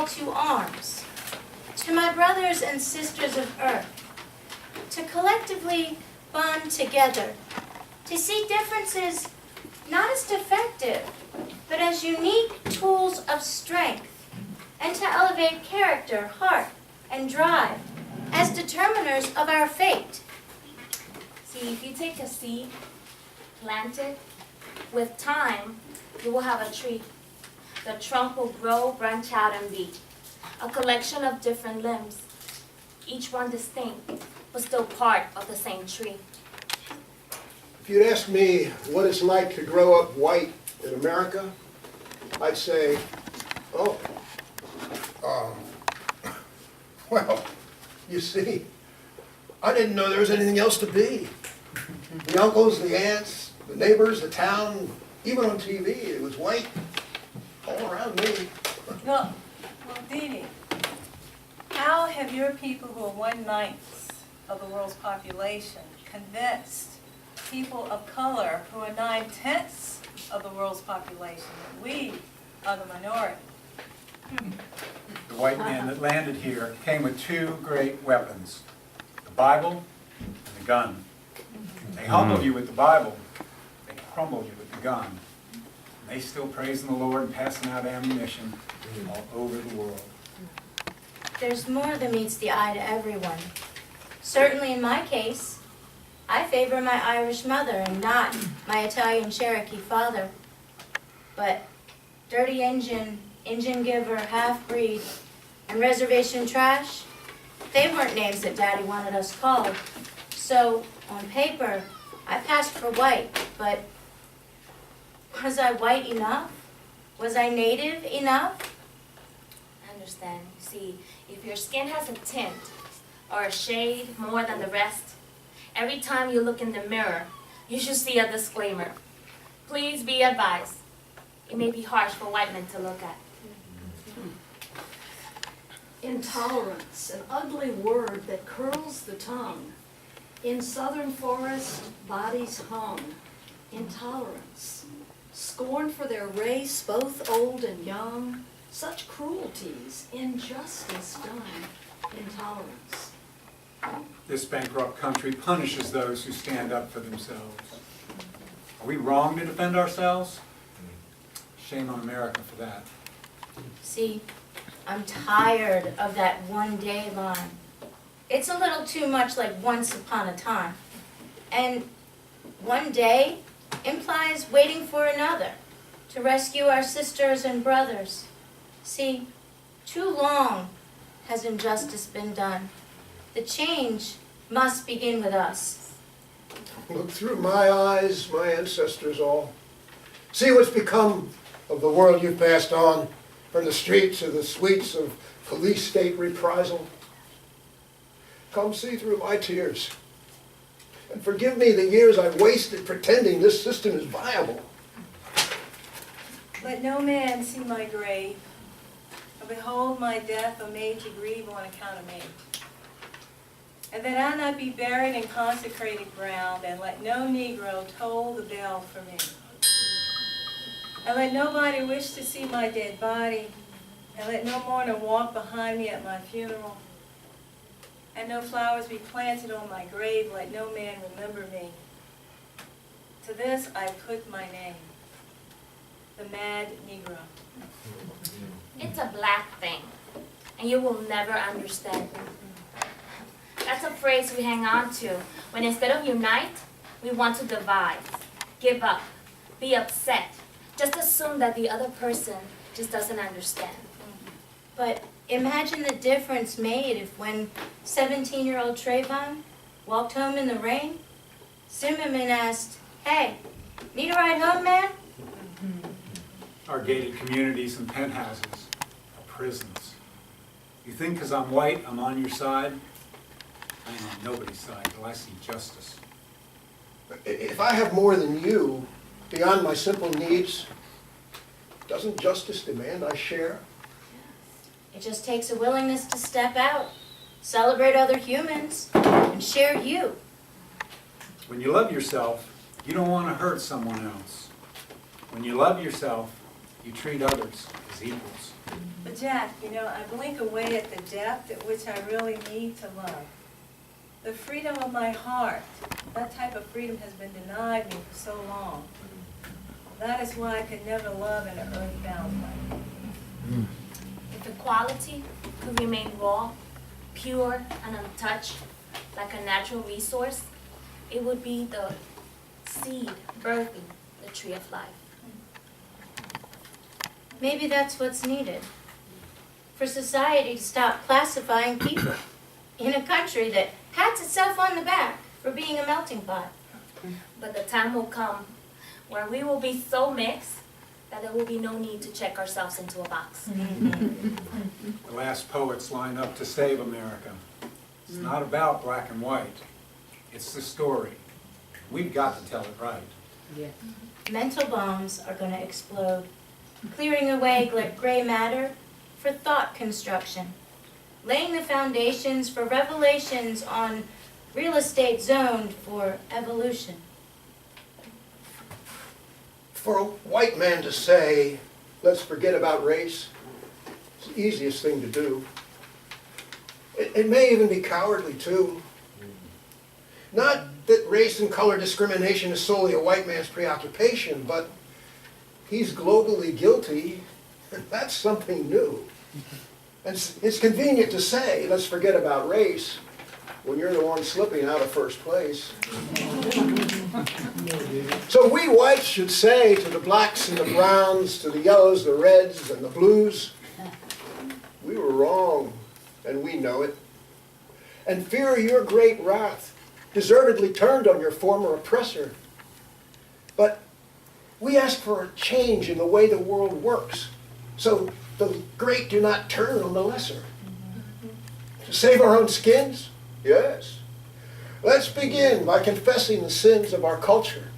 call to arms, to my brothers and sisters of earth, to collectively bond together, to see differences not as defective, but as unique tools of strength, and to elevate character, heart, and drive as determiners of our fate. See, if you take a seed, plant it, with time, you will have a tree. The trunk will grow, branch out, and be a collection of different limbs, each one distinct, but still part of the same tree. If you'd ask me what it's like to grow up white in America, I'd say, oh, well, you see, I didn't know there was anything else to be. The uncles, the aunts, the neighbors, the town, even on TV, it was white all around me. Well, Dee Dee, how have your people who are 1/9 of the world's population convinced people of color who are 9/10 of the world's population that we are the minority? The white man that landed here came with two great weapons, the Bible and the gun. They humbled you with the Bible, they crumbled you with the gun. And they still praising the Lord and passing out ammunition all over the world. There's more than meets the eye to everyone. Certainly in my case, I favor my Irish mother and not my Italian Cherokee father. But dirty engine, engine giver, half-breed, and reservation trash, they weren't names that Daddy wanted us called. So, on paper, I passed for white, but was I white enough? Was I native enough? I understand. See, if your skin has a tint or a shade more than the rest, every time you look in the mirror, you should see a disclaimer. Please be advised. It may be harsh for white men to look at. Intolerance, an ugly word that curls the tongue. In southern forest, bodies hung. Intolerance. Scorn for their race, both old and young. Such cruelties, injustice done. Intolerance. This bankrupt country punishes those who stand up for themselves. Are we wrong to defend ourselves? Shame on America for that. See, I'm tired of that one-day line. It's a little too much like once upon a time. And one day implies waiting for another to rescue our sisters and brothers. See, too long has injustice been done. The change must begin with us. Look through my eyes, my ancestors all. See what's become of the world you've passed on, from the streets to the suites of police state reprisal. Come see through my tears, and forgive me the years I've wasted pretending this system is viable. Let no man see my grave, or behold my death, or made to grieve on account of me. And that I not be buried in consecrated ground, and let no Negro toll the bell for me. And let nobody wish to see my dead body, and let no mourner walk behind me at my funeral. And no flowers be planted on my grave, let no man remember me. To this I put my name, the Mad Negro. It's a black thing, and you will never understand. That's a phrase we hang on to when instead of unite, we want to divide, give up, be upset, just assume that the other person just doesn't understand. But imagine the difference made if when 17-year-old Trayvon walked home in the rain, Zimmerman asked, "Hey, need a ride home, man?" Our gated communities and penthouses are prisons. You think because I'm white, I'm on your side? I ain't on nobody's side till I see justice. If I have more than you, beyond my simple needs, doesn't justice demand I share? It just takes a willingness to step out, celebrate other humans, and share you. When you love yourself, you don't want to hurt someone else. When you love yourself, You treat others as equals. But Jack, I blink away at the depth at which I really need to love. The freedom of my heart, that type of freedom has been denied me for so long. That is why I could never love in an earthbound way. If equality could remain raw, pure, and untouched, like a natural resource, it would be the seed birthing the tree of life. Maybe that's what's needed. For society to stop classifying people in a country that pats itself on the back for being a melting pot. But the time will come where we will be so mixed that there will be no need to check ourselves into a box. The last poets line up to save America. It's not about black and white. It's the story. We've got to tell it right. Mental bombs are going to explode, clearing away gray matter for thought construction, laying the foundations for revelations on real estate zoned for evolution. For a white man to say, let's forget about race, it's the easiest thing to do. It may even be cowardly too. Not that race and color discrimination is solely a white man's preoccupation, but he's globally guilty, and that's something new. And it's convenient to say, let's forget about race, when you're the one slipping out of first place. So we whites should say to the blacks and the browns, to the yellows, the reds, and the blues, we were wrong, and we know it. And fear your great wrath, deservedly turned on your former oppressor. But we ask for a change in the way the world works, so the great do not turn on the lesser. To save our own skins? Yes. Let's begin by confessing the sins of our culture.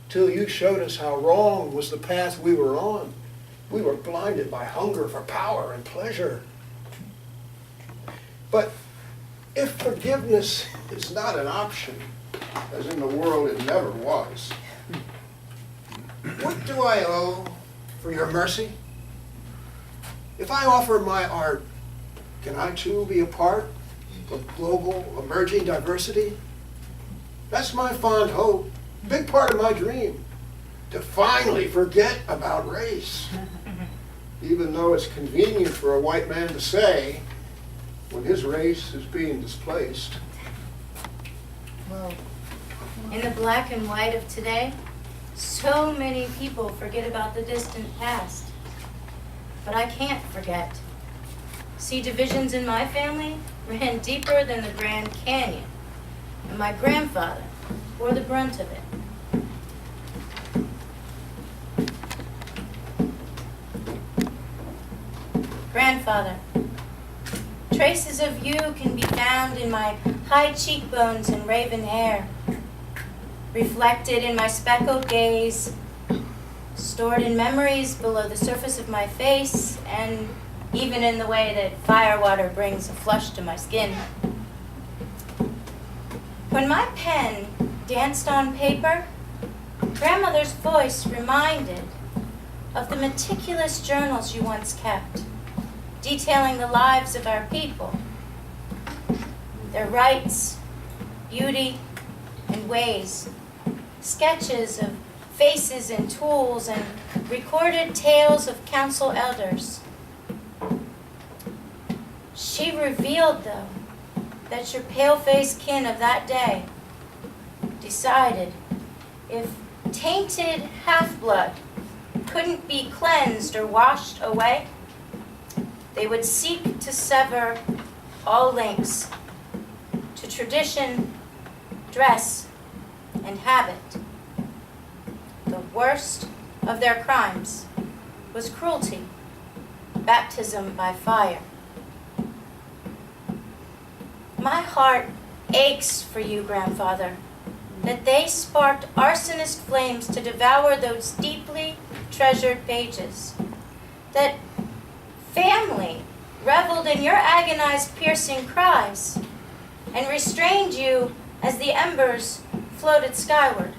Till you showed us how wrong was the path we were on. We were blinded by hunger for power and pleasure. But if forgiveness is not an option, as in the world it never was, what do I owe for your mercy? If I offer my art, can I too be a part of global emerging diversity? That's my fond hope, big part of my dream, to finally forget about race. Even though it's convenient for a white man to say when his race is being displaced. Well, in the black and white of today, so many people forget about the distant past. But I can't forget. See, divisions in my family ran deeper than the Grand Canyon, and my grandfather bore the brunt of it. Grandfather, traces of you can be found in my high cheekbones and raven hair, reflected in my speckled gaze, stored in memories below the surface of my face, and even in the way that firewater brings a flush to my skin. When my pen danced on paper, grandmother's voice reminded of the meticulous journals you once kept, detailing the lives of our people, their rights, beauty, and ways, sketches of faces and tools, and recorded tales of council elders. She revealed, though, that your pale-faced kin of that day decided if tainted half-blood couldn't be cleansed or washed away, they would seek to sever all links to tradition, dress, and habit. The worst of their crimes was cruelty, baptism by fire. My heart aches for you, grandfather, that they sparked arsonist flames to devour those deeply treasured pages, that family reveled in your agonized, piercing cries and restrained you as the embers floated skyward.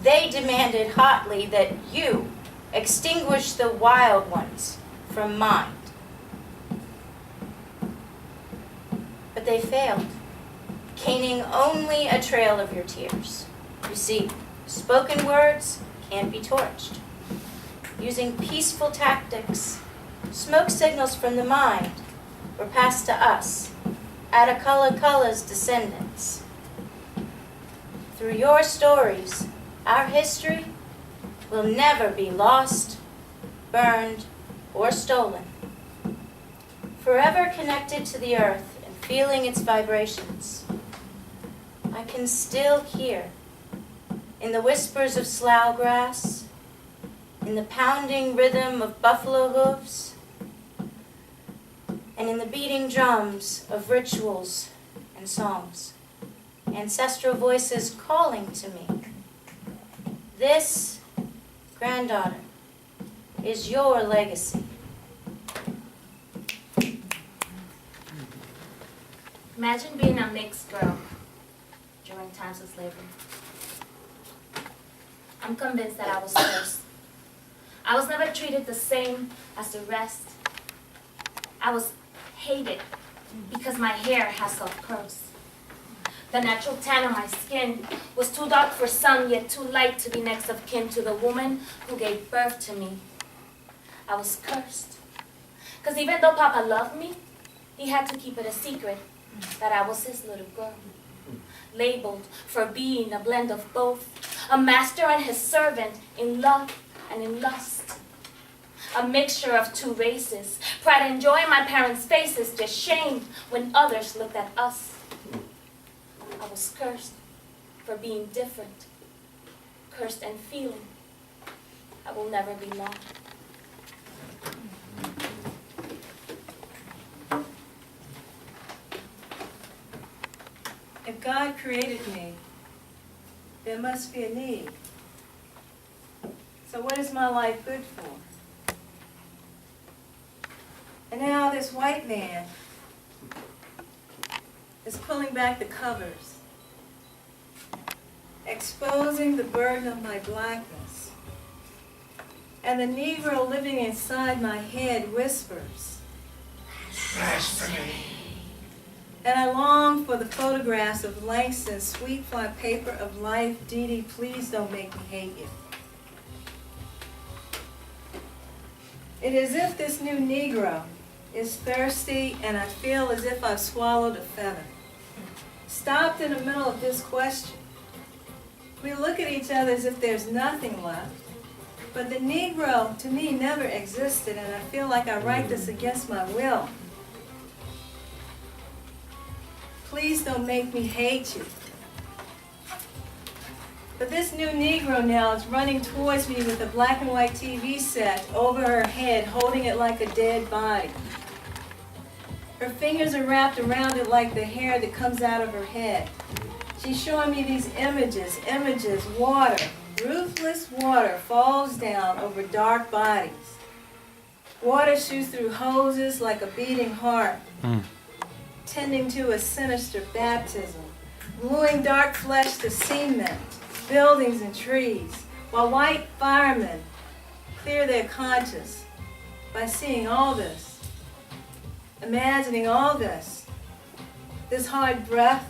They demanded hotly that you extinguish the wild ones from mind. But they failed, gaining only a trail of your tears. You see, spoken words can't be torched. Using peaceful tactics, smoke signals from the mind were passed to us, Atacala's descendants. Through your stories, our history will never be lost, burned, or stolen. Forever connected to the earth and feeling its vibrations, I can still hear, in the whispers of slough grass, in the pounding rhythm of buffalo hooves, and in the beating drums of rituals and songs, ancestral voices calling to me. This, granddaughter, is your legacy. Imagine being a mixed girl during times of slavery. I'm convinced that I was cursed. I was never treated the same as the rest. I was hated because my hair has soft curls. The natural tan of my skin was too dark for sun, yet too light to be next of kin to the woman who gave birth to me. I was cursed. Because even though Papa loved me, he had to keep it a secret that I was his little girl. Labeled for being a blend of both, a master and his servant in love and in lust. A mixture of two races, pride and joy in my parents' faces, just shamed when others looked at us. I was cursed for being different, cursed and feeling I will never belong. If God created me, there must be a need. So what is my life good for? And now this white man is pulling back the covers, exposing the burden of my blackness. And the Negro living inside my head whispers, "Blasphemy." And I long for the photographs of Langston's sweet fly paper of life. Dee Dee, please don't make me hate you. It is as if this new Negro is thirsty, and I feel as if I've swallowed a feather. Stopped in the middle of this question. We look at each other as if there's nothing left. But the Negro, to me, never existed, and I feel like I write this against my will. Please don't make me hate you. But this new Negro now is running towards me with a black and white TV set over her head, holding it like a dead body. Her fingers are wrapped around it like the hair that comes out of her head. She's showing me these images, water. Ruthless water falls down over dark bodies. Water shoots through hoses like a beating heart, tending to a sinister baptism, gluing dark flesh to cement, buildings and trees, while white firemen clear their conscience by seeing all this, imagining all this hard breath,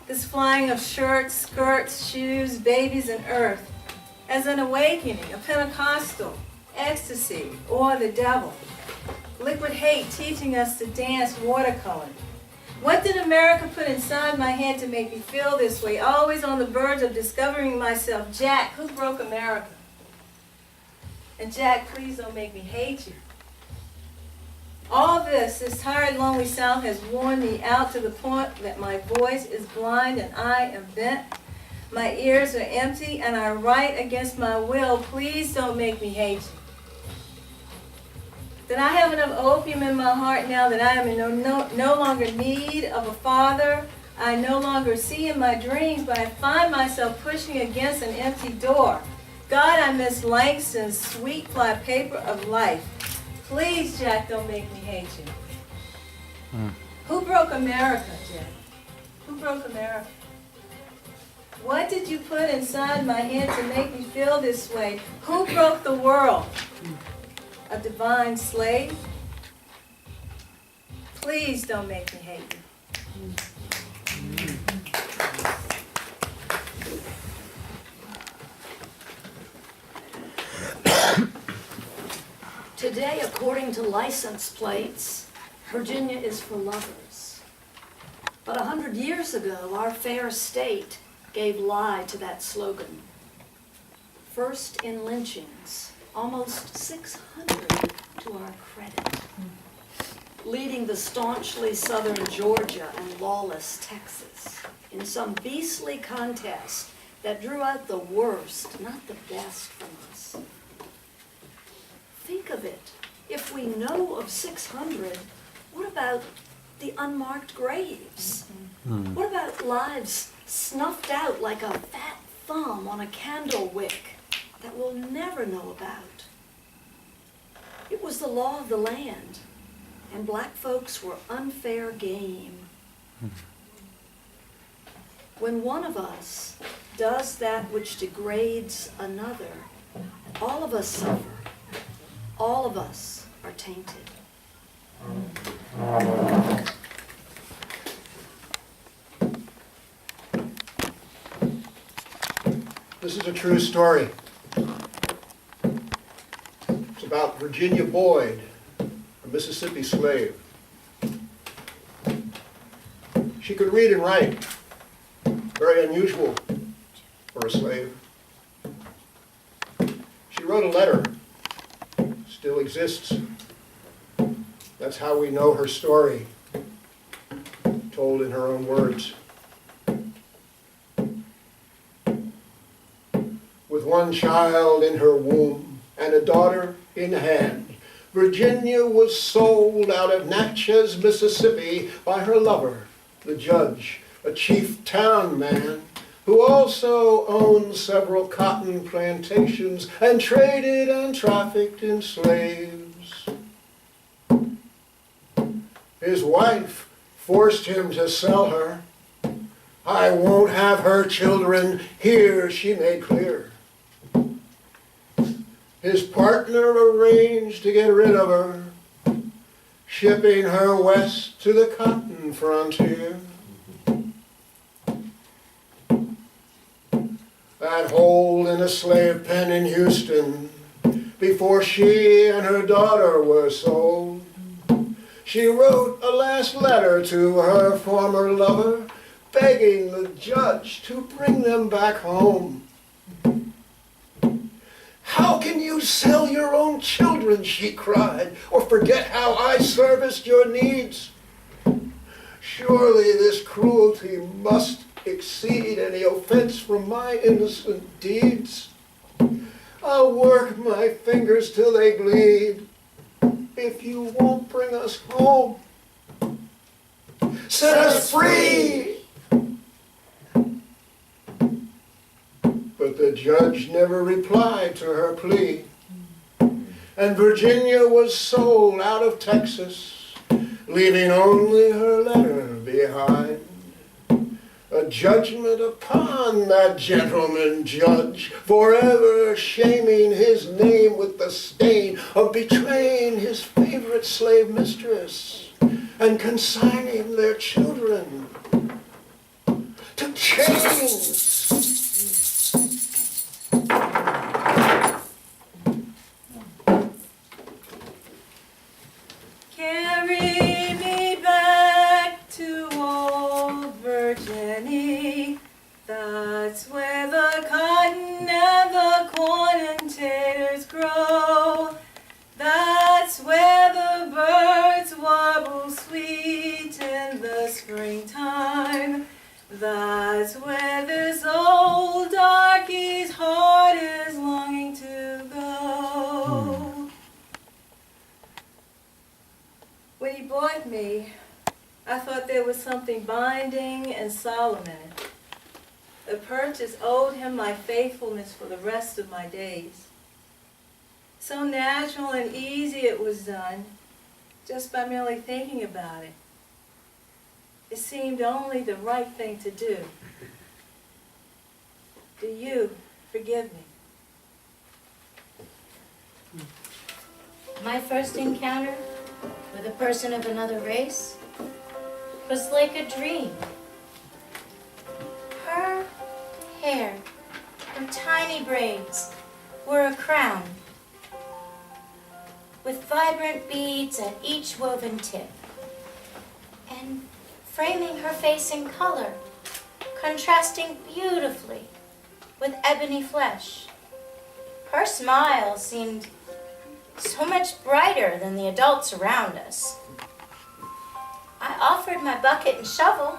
this flying of shirts, skirts, shoes, babies, and earth, as an awakening, a Pentecostal, ecstasy, or the devil. Liquid hate teaching us to dance watercolor. What did America put inside my head to make me feel this way? Always on the verge of discovering myself. Jack, who broke America? And Jack, please don't make me hate you. All this tired, lonely South has worn me out to the point that my voice is blind and I am bent. My ears are empty and I write against my will. Please don't make me hate you. That I have enough opium in my heart now that I am in no longer need of a father. I no longer see in my dreams, but I find myself pushing against an empty door. God, I miss Langston's sweet fly paper of life. Please, Jack, don't make me hate you. Who broke America, Jack? Who broke America? What did you put inside my head to make me feel this way? Who broke the world? A divine slave? Please don't make me hate you. Today, according to license plates, Virginia is for lovers. But 100 years ago, our fair state gave lie to that slogan. First in lynchings, almost 600 to our credit, leading the staunchly southern Georgia and lawless Texas in some beastly contest that drew out the worst, not the best, from us. Think of it. If we know of 600, what about the unmarked graves? What about lives snuffed out like a fat thumb on a candle wick that we'll never know about? It was the law of the land, and black folks were unfair game. When one of us does that which degrades another, all of us suffer. All of us are tainted. This is a true story. It's about Virginia Boyd, a Mississippi slave. She could read and write, very unusual for a slave. She wrote a letter, still exists. That's how we know her story, told in her own words. With one child in her womb and a daughter in hand, Virginia was sold out of Natchez, Mississippi by her lover, the judge, a chief town man who also owned several cotton plantations and traded and trafficked in slaves. His wife forced him to sell her. I won't have her children here, she made clear. His partner arranged to get rid of her, shipping her west to the cotton frontier. That hole in a slave pen in Houston, before she and her daughter were sold, she wrote a last letter to her former lover, begging the judge to bring them back home. How can you sell your own children, she cried, or forget how I serviced your needs? Surely this cruelty must exceed any offense from my innocent deeds. I'll work my fingers till they bleed if you won't bring us home. Set us free! But the judge never replied to her plea, and Virginia was sold out of Texas, leaving only her letter behind. A judgment upon that gentleman judge, forever shaming his name with the stain of betraying his favorite slave mistress and consigning their children to chains. Carry me back to old Virginia. That's where the cotton and the corn and taters grow. That's where the birds warble sweet in the springtime. That's where this old darkie's heart is longing to go. When he bought me, I thought there was something binding and solemn in it. The purchase owed him my faithfulness for the rest of my days. So natural and easy it was done, just by merely thinking about it. It seemed only the right thing to do. Do you forgive me? My first encounter with a person of another race was like a dream. Her hair, her tiny braids, were a crown, with vibrant beads at each woven tip, and framing her face in color, contrasting beautifully with ebony flesh. Her smile seemed so much brighter than the adults around us. I offered my bucket and shovel,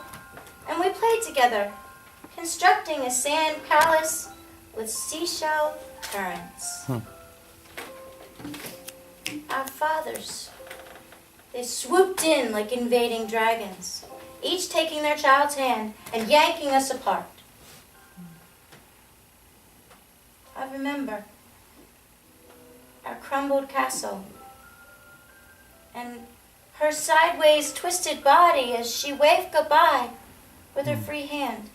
and we played together, constructing a sand palace with seashell currents. Our fathers, they swooped in like invading dragons, each taking their child's hand and yanking us apart. I remember our crumbled castle and her sideways twisted body as she waved goodbye with her free hand.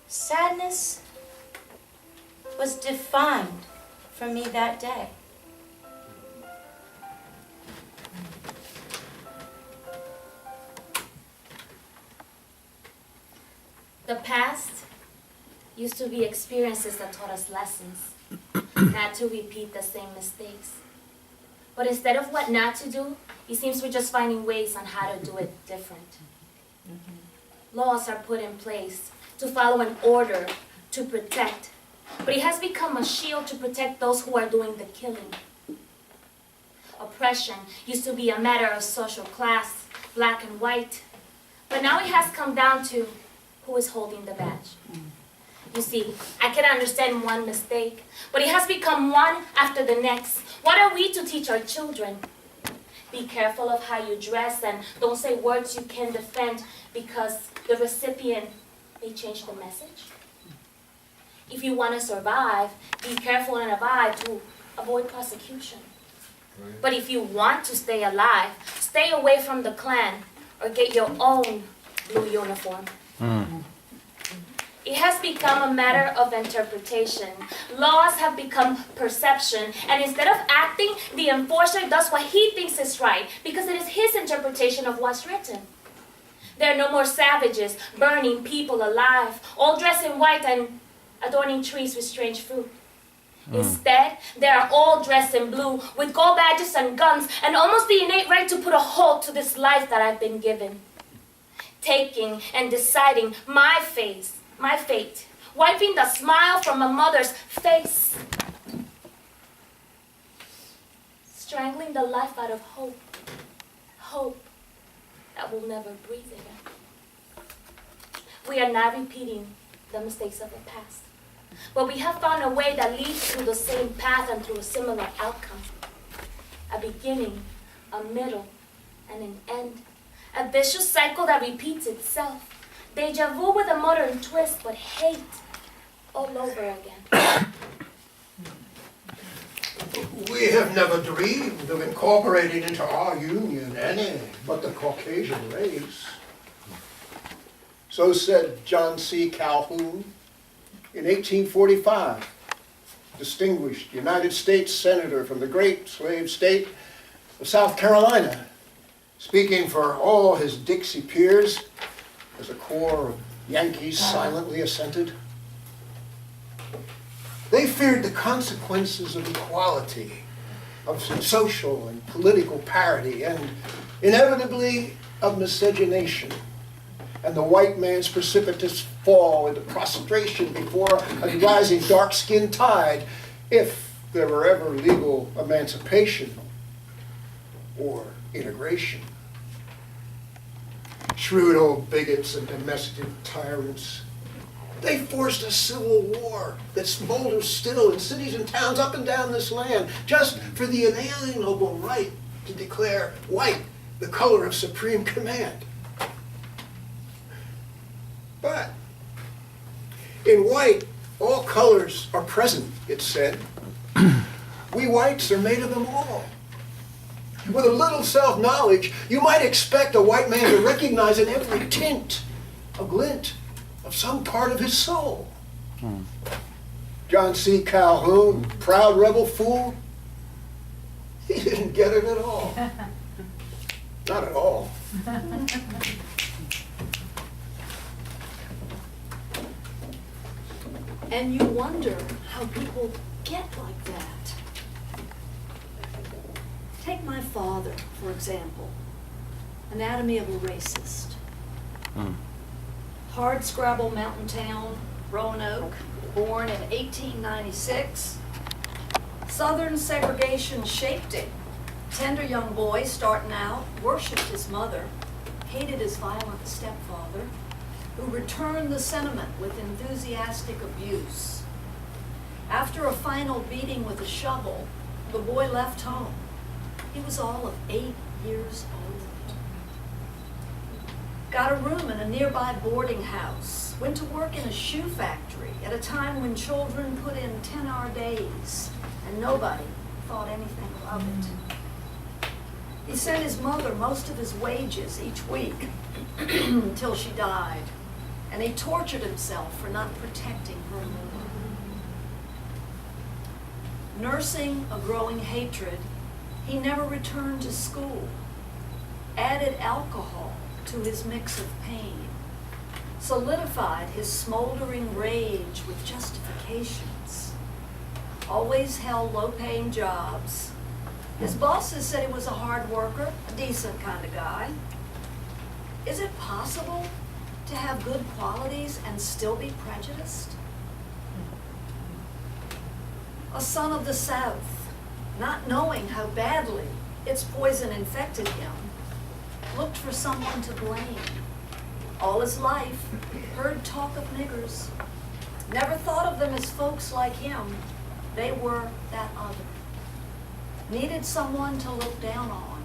Sadness was defined for me that day. The past used to be experiences that taught us lessons, not to repeat the same mistakes. But instead of what not to do, it seems we're just finding ways on how to do it different. Laws are put in place to follow an order to protect, but it has become a shield to protect those who are doing the killing. Oppression used to be a matter of social class, black and white, but now it has come down to who is holding the badge. You see, I can understand one mistake, but it has become one after the next. What are we to teach our children? Be careful of how you dress and don't say words you can defend because the recipient may change the message. If you want to survive, be careful and abide to avoid prosecution. Right. But if you want to stay alive, stay away from the Klan or get your own blue uniform. It has become a matter of interpretation. Laws have become perception, and instead of acting, the enforcer does what he thinks is right, because it is his interpretation of what's written. There are no more savages burning people alive, all dressed in white and adorning trees with strange fruit. Instead, they are all dressed in blue, with gold badges and guns, and almost the innate right to put a halt to this life that I've been given. Taking and deciding my fate, wiping the smile from a mother's face, strangling the life out of hope that will never breathe again. We are not repeating the mistakes of the past, but we have found a way that leads through the same path and through a similar outcome. A beginning, a middle, and an end. A vicious cycle that repeats itself. Deja vu with a modern twist, but hate all over again. We have never dreamed of incorporating into our union any but the Caucasian race. So said John C. Calhoun in 1845, distinguished United States Senator from the great slave state of South Carolina, speaking for all his Dixie peers as a corps of Yankees silently assented. They feared the consequences of equality, of social and political parity, and inevitably of miscegenation, and the white man's precipitous fall into prostration before a rising dark-skinned tide, if there were ever legal emancipation or integration. Shrewd old bigots and domestic tyrants, they forced a civil war that smolders still in cities and towns up and down this land, just for the inalienable right to declare white the color of supreme command. But in white, all colors are present, it said. We whites are made of them all. With a little self-knowledge, you might expect a white man to recognize in every tint a glint of some part of his soul. John C. Calhoun, proud rebel fool, he didn't get it at all. Not at all. And you wonder how people get like that. Take my father, for example. Anatomy of a racist. Hardscrabble mountain town, Roanoke, born in 1896. Southern segregation shaped him. Tender young boy starting out, worshipped his mother, hated his violent stepfather, who returned the sentiment with enthusiastic abuse. After a final beating with a shovel, the boy left home. He was all of 8 years old. Got a room in a nearby boarding house, went to work in a shoe factory at a time when children put in 10-hour days and nobody thought anything of it. He sent his mother most of his wages each week until she died, and he tortured himself for not protecting her more. Nursing a growing hatred, he never returned to school, added alcohol to his mix of pain, solidified his smoldering rage with justifications, always held low-paying jobs. His bosses said he was a hard worker, a decent kind of guy. Is it possible to have good qualities and still be prejudiced? A son of the South, not knowing how badly its poison infected him, looked for someone to blame. All his life, heard talk of niggers. Never thought of them as folks like him. They were that other. Needed someone to look down on.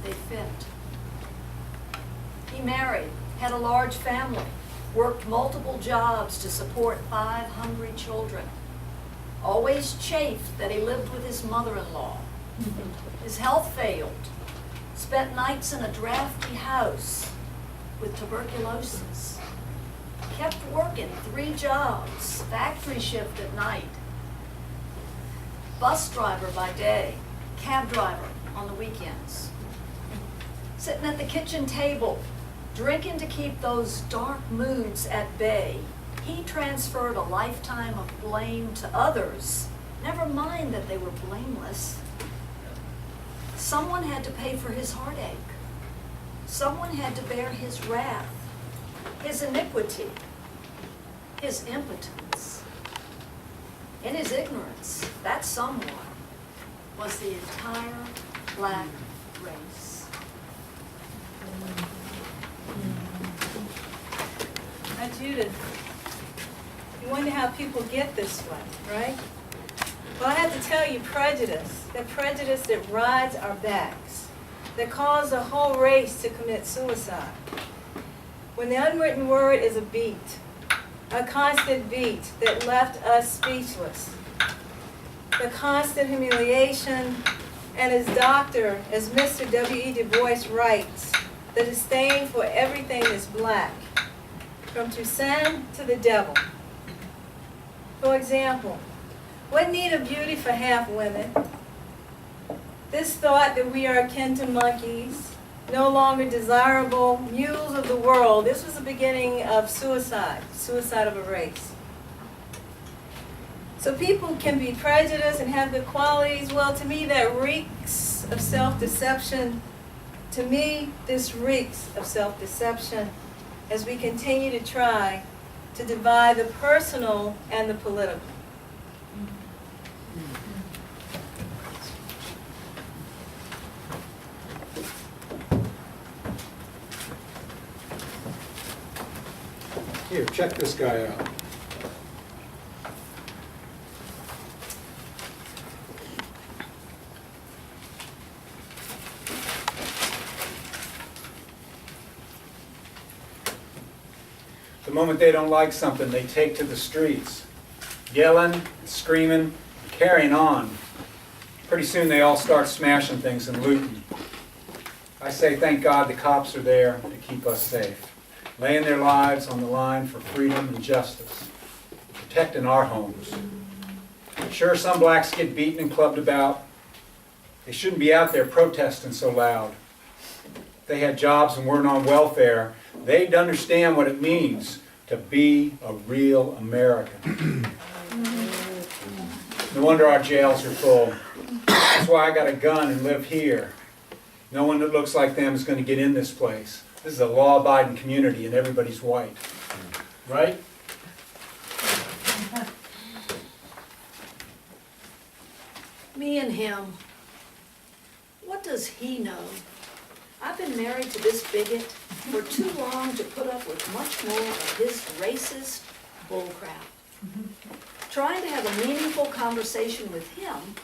They fit. He married, had a large family, worked multiple jobs to support 5 hungry children. Always chafed that he lived with his mother-in-law. His health failed. Spent nights in a drafty house with tuberculosis. Kept working 3 jobs, factory shift at night. Bus driver by day, cab driver on the weekends. Sitting at the kitchen table, drinking to keep those dark moods at bay. He transferred a lifetime of blame to others, never mind that they were blameless. Someone had to pay for his heartache. Someone had to bear his wrath, his iniquity, his impotence. In his ignorance, that someone was the entire black race. Now, Judith, you wonder how people get this way, right? Well, I have to tell you prejudice that rides our backs, that caused a whole race to commit suicide. When the unwritten word is a beat, a constant beat that left us speechless, the constant humiliation, and as Mr. W.E. Du Bois writes, the disdain for everything is black, from Toussaint to the devil. For example, what need of beauty for half women? This thought that we are akin to monkeys, no longer desirable, mules of the world. This was the beginning of suicide of a race. So people can be prejudiced and have good qualities. Well, to me, that reeks of self-deception. To me, this reeks of self-deception as we continue to try to divide the personal and the political. Here, check this guy out. The moment they don't like something, they take to the streets, yelling, screaming, carrying on. Pretty soon they all start smashing things and looting. I say thank God the cops are there to keep us safe. laying their lives on the line for freedom and justice, protecting our homes. Sure, some blacks get beaten and clubbed about. They shouldn't be out there protesting so loud. If they had jobs and weren't on welfare, they'd understand what it means to be a real American. No wonder our jails are full. That's why I got a gun and live here. No one that looks like them is going to get in this place. This is a law-abiding community and everybody's white. Right? Me and him. What does he know? I've been married to this bigot for too long to put up with much more of his racist bullcrap. Trying to have a meaningful conversation with him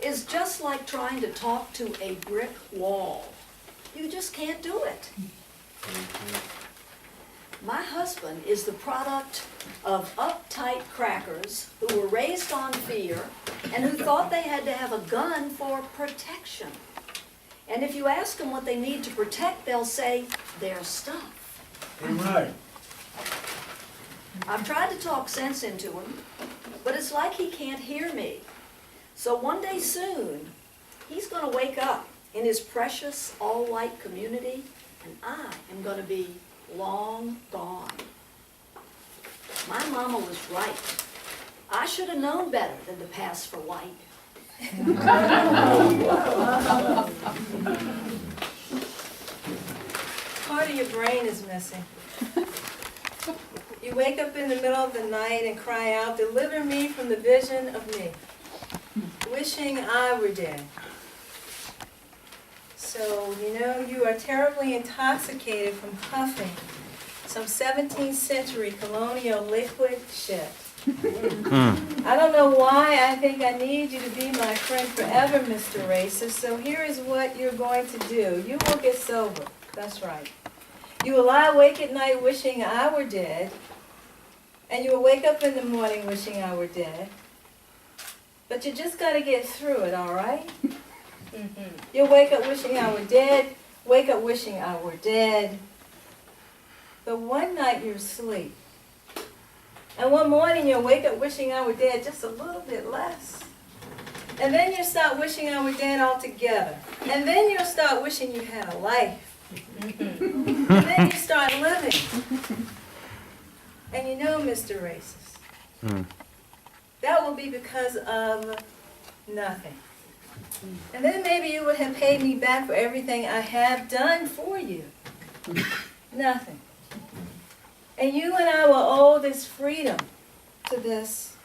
is just like trying to talk to a brick wall. You just can't do it. My husband is the product of uptight crackers who were raised on fear and who thought they had to have a gun for protection. And if you ask them what they need to protect, they'll say their stuff. You're right. I've tried to talk sense into him, but it's like he can't hear me. So one day soon, he's going to wake up in his precious all-white community, and I am going to be long gone. My mama was right. I should have known better than to pass for white. Part of your brain is missing. You wake up in the middle of the night and cry out, "Deliver me from the vision of me," wishing I were dead. So, you are terribly intoxicated from puffing some 17th century colonial liquid shit. I don't know why I think I need you to be my friend forever, Mr. Racist, so here is what you're going to do. You will get sober. That's right. You will lie awake at night wishing I were dead, and you will wake up in the morning wishing I were dead. But you just got to get through it, all right? You'll wake up wishing I were dead, wake up wishing I were dead. But one night you're asleep. And one morning you'll wake up wishing I were dead just a little bit less. And then you'll start wishing I were dead altogether. And then you'll start wishing you had a life. And then you start living. And Mr. Racist, that will be because of nothing. And then maybe you would have paid me back for everything I have done for you. Nothing. And you and I will owe this freedom to this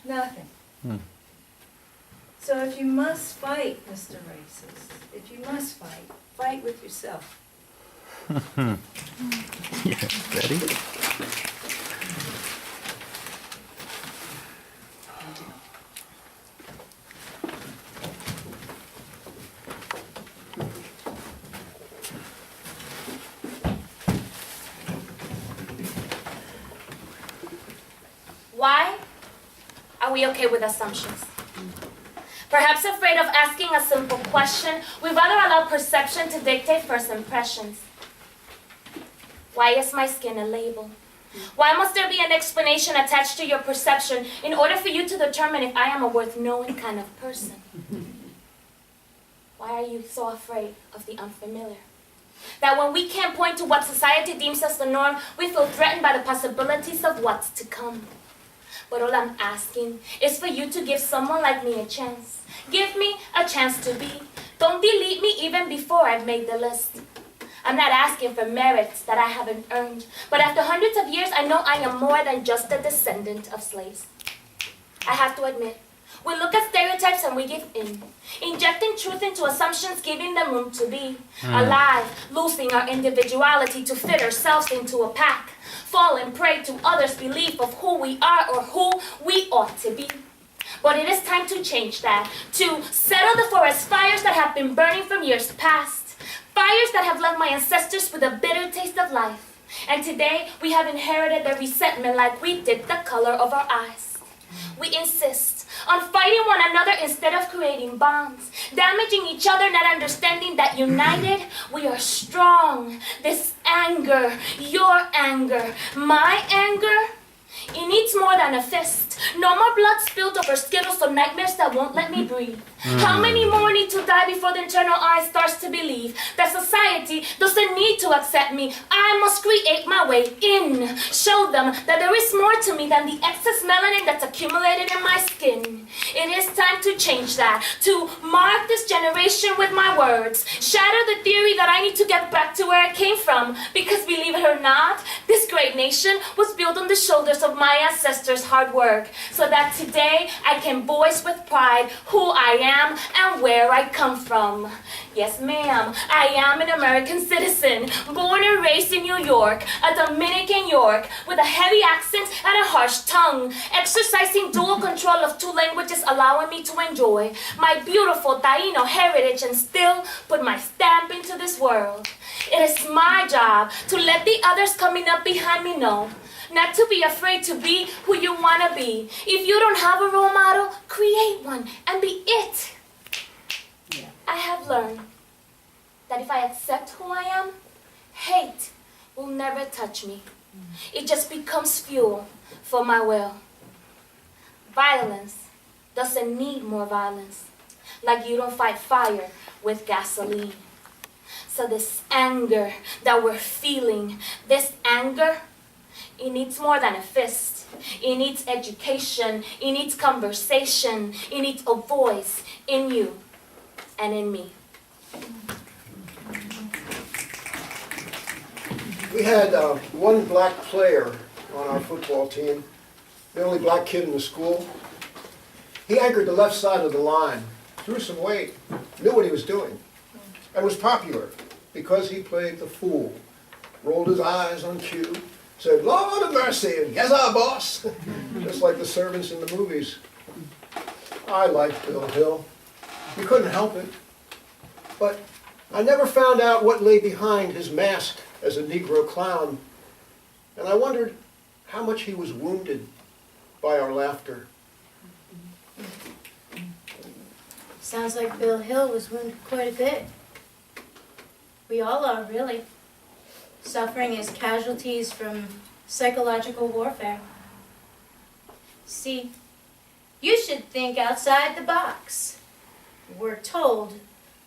nothing. So if you must fight, Mr. Racist, if you must fight, fight with yourself. Yeah, ready? Why are we okay with assumptions? Perhaps afraid of asking a simple question, we rather allow perception to dictate first impressions. Why is my skin a label? Why must there be an explanation attached to your perception in order for you to determine if I am a worth-knowing kind of person? Why are you so afraid of the unfamiliar? That when we can't point to what society deems as the norm, we feel threatened by the possibilities of what's to come. But all I'm asking is for you to give someone like me a chance. Give me a chance to be. Don't delete me even before I've made the list. I'm not asking for merits that I haven't earned, but after hundreds of years, I know I am more than just a descendant of slaves. I have to admit, we look at stereotypes and we give in, injecting truth into assumptions, giving them room to be alive, losing our individuality to fit ourselves into a pack, falling prey to others' belief of who we are or who we ought to be. But it is time to change that, to settle the forest fires that have been burning from years past, fires that have left my ancestors with a bitter taste of life. And today, we have inherited their resentment like we did the color of our eyes. We insist on fighting one another instead of creating bonds, damaging each other, not understanding that united, we are strong. This anger, your anger, my anger, it needs more than a fist. No more blood spilled over Skittles or nightmares that won't let me breathe. How many more need to die before the internal eye starts to believe that society doesn't need to accept me? I must create my way in. Show them that there is more to me than the excess melanin that's accumulated in my skin. It is time to change that, to mark this generation with my words. Shatter the theory that I need to get back to where I came from. Because believe it or not, this great nation was built on the shoulders of my ancestors' hard work, so that today I can voice with pride who I am and where I come from. Yes, ma'am, I am an American citizen, born and raised in New York, a Dominican York, with a heavy accent and a harsh tongue, exercising dual control of 2 languages, allowing me to enjoy my beautiful Taino heritage and still put my stamp into this world. It is my job to let the others coming up behind me know not to be afraid to be who you want to be. If you don't have a role model, create one and be it. I have learned that if I accept who I am, hate will never touch me. It just becomes fuel for my will. Violence doesn't need more violence, like you don't fight fire with gasoline. So this anger that we're feeling, this anger, it needs more than a fist. It needs education. It needs conversation. It needs a voice in you and in me. We had one black player on our football team, the only black kid in the school. He anchored the left side of the line, threw some weight, knew what he was doing, and was popular because he played the fool, rolled his eyes on cue, said, "Lord of mercy," and "Yes, our boss," just like the servants in the movies. I liked Bill Hill. You couldn't help it. But I never found out what lay behind his mask as a Negro clown, and I wondered how much he was wounded by our laughter. Sounds like Bill Hill was wounded quite a bit. We all are, really. Suffering as casualties from psychological warfare. See, you should think outside the box. We're told,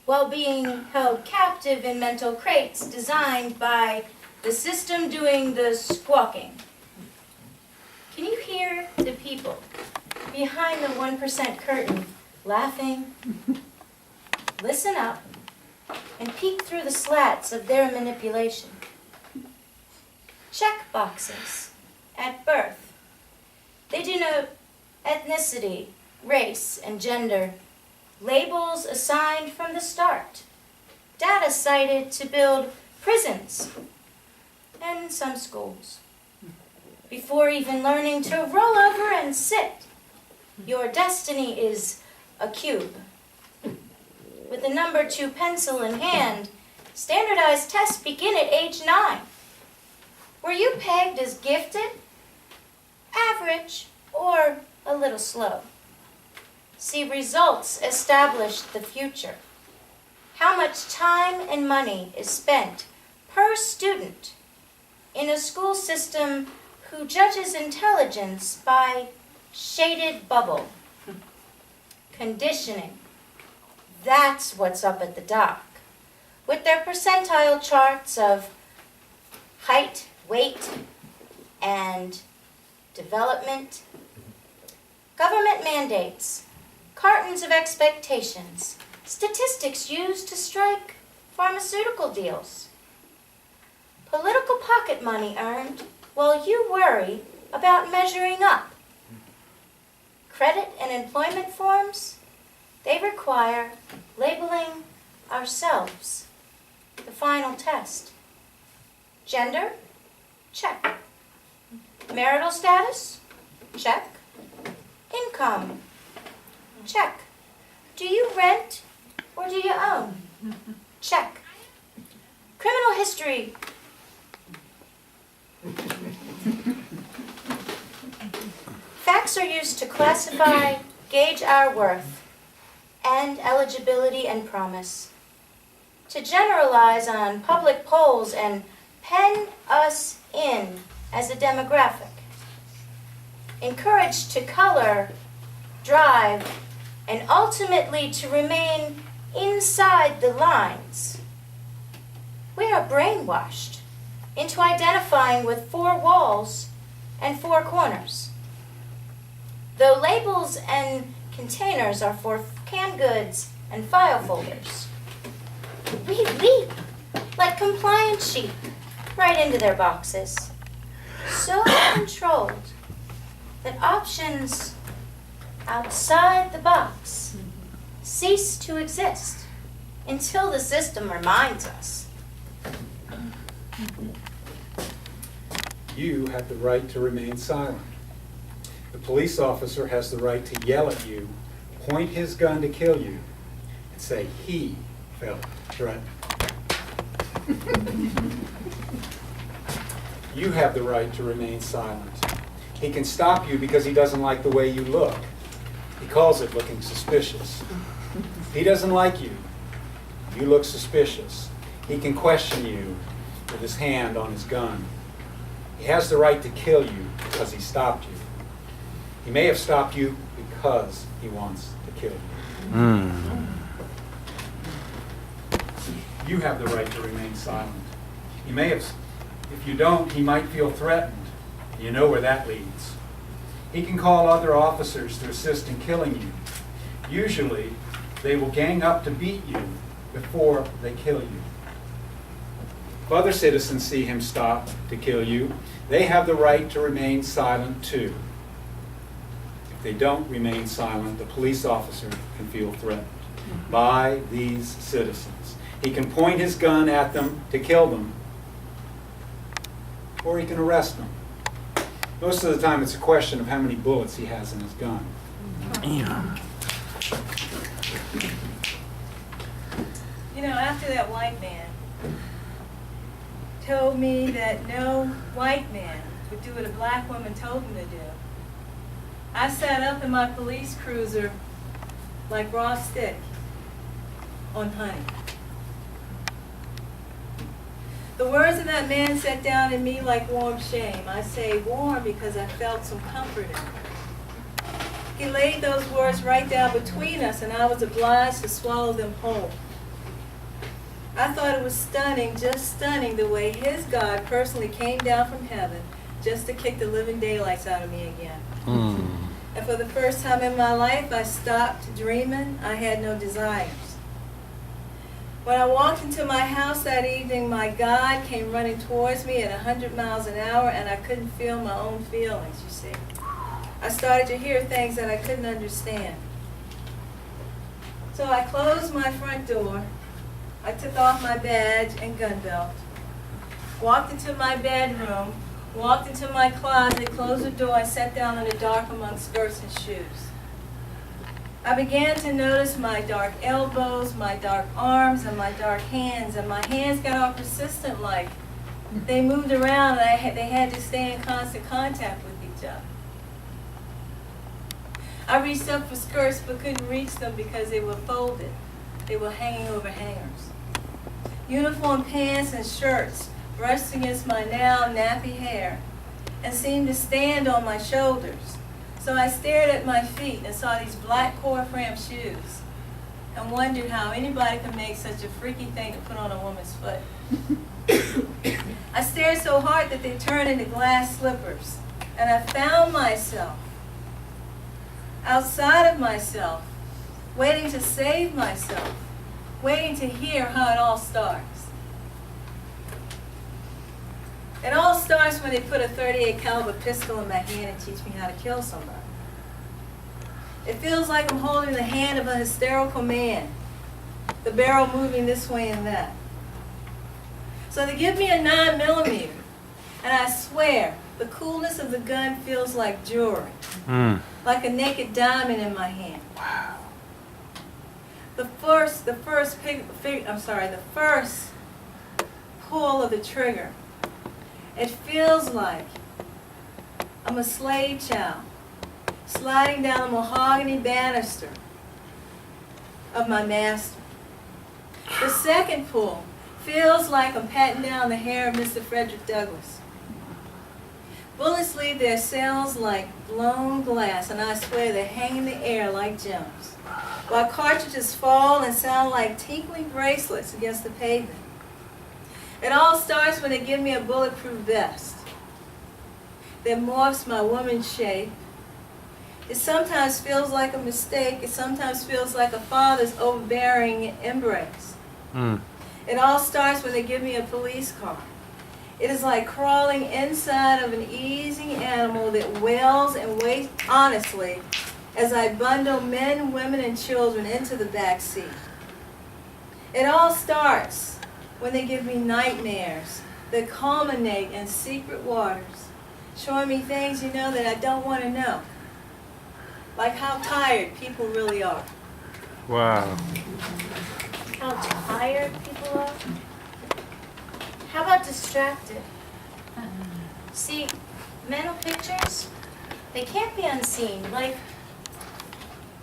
while being held captive in mental crates designed by the system doing the squawking. Can you hear the people behind the 1% curtain laughing? Listen up and peek through the slats of their manipulation. Check boxes at birth. They denote ethnicity, race, and gender. Labels assigned from the start. Data cited to build prisons and some schools. Before even learning to roll over and sit, your destiny is a cube. With the number 2 pencil in hand, standardized tests begin at age 9. Were you pegged as gifted, average, or a little slow? See, results establish the future. How much time and money is spent per student in a school system who judges intelligence by shaded bubble? Conditioning. That's what's up at the dock, with their percentile charts of height, weight, and development. Government mandates, cartons of expectations, statistics used to strike pharmaceutical deals. Political pocket money earned while you worry about measuring up. Credit and employment forms, they require labeling ourselves. The final test. Gender? Check. Marital status? Check. Income? Check. Do you rent or do you own? Check. Criminal history? Facts are used to classify, gauge our worth, and eligibility and promise. To generalize on public polls and pen us in as a demographic, encouraged to color, drive, and ultimately to remain inside the lines. We are brainwashed into identifying with 4 walls and 4 corners. Though labels and containers are for canned goods and file folders, we leap like compliant sheep right into their boxes, so controlled that options outside the box cease to exist until the system reminds us. You have the right to remain silent. The police officer has the right to yell at you, point his gun to kill you, and say he felt threatened. You have the right to remain silent. He can stop you because he doesn't like the way you look. He calls it looking suspicious. He doesn't like you. You look suspicious. He can question you with his hand on his gun. He has the right to kill you because he stopped you. He may have stopped you because he wants to kill you. You have the right to remain silent. He may have, if you don't, he might feel threatened. You know where that leads. He can call other officers to assist in killing you. Usually, they will gang up to beat you before they kill you. If other citizens see him stop to kill you, they have the right to remain silent too. If they don't remain silent, the police officer can feel threatened by these citizens. He can point his gun at them to kill them, or he can arrest them. Most of the time it's a question of how many bullets he has in his gun. You know, after that white man told me that no white man would do what a black woman told him to do, I sat up in my police cruiser like raw stick on honey. The words of that man set down in me like warm shame. I say warm because I felt some comfort in it. He laid those words right down between us, and I was obliged to swallow them whole. I thought it was stunning, just stunning, the way his God personally came down from heaven just to kick the living daylights out of me again. And for the first time in my life, I stopped dreaming. I had no desires. When I walked into my house that evening, my God came running towards me at 100 miles an hour, and I couldn't feel my own feelings, you see. I started to hear things that I couldn't understand. So I closed my front door. I took off my badge and gun belt, walked into my bedroom, walked into my closet, closed the door, and sat down in the dark among skirts and shoes. I began to notice my dark elbows, my dark arms, and my dark hands, and my hands got all persistent like. They moved around, and they had to stay in constant contact with each other. I reached up for skirts but couldn't reach them because they were folded. They were hanging over hangers. Uniform pants and shirts brushed against my now nappy hair and seemed to stand on my shoulders. So I stared at my feet and saw these black core-frame shoes and wondered how anybody could make such a freaky thing to put on a woman's foot. I stared so hard that they turned into glass slippers, and I found myself outside of myself, waiting to save myself, waiting to hear how it all starts. It all starts when they put a .38 caliber pistol in my hand and teach me how to kill somebody. It feels like I'm holding the hand of a hysterical man, the barrel moving this way and that. So they give me a 9mm, and I swear, the coolness of the gun feels like jewelry, like a naked diamond in my hand. Wow. The first pull of the trigger, it feels like I'm a slave child sliding down the mahogany banister of my master. The second pull Feels like I'm patting down the hair of Mr. Frederick Douglass. Bullets leave their cells like blown glass, and I swear they hang in the air like gems, while cartridges fall and sound like tinkling bracelets against the pavement. It all starts when they give me a bulletproof vest that morphs my woman's shape. It sometimes feels like a mistake. It sometimes feels like a father's overbearing embrace. It all starts when they give me a police car. It is like crawling inside of an easy animal that wails and waits honestly as I bundle men, women, and children into the back seat. It all starts when they give me nightmares that culminate in secret waters, showing me things, that I don't want to know. Like how tired people really are. Wow. How tired people are? How about distracted? See, mental pictures, they can't be unseen, like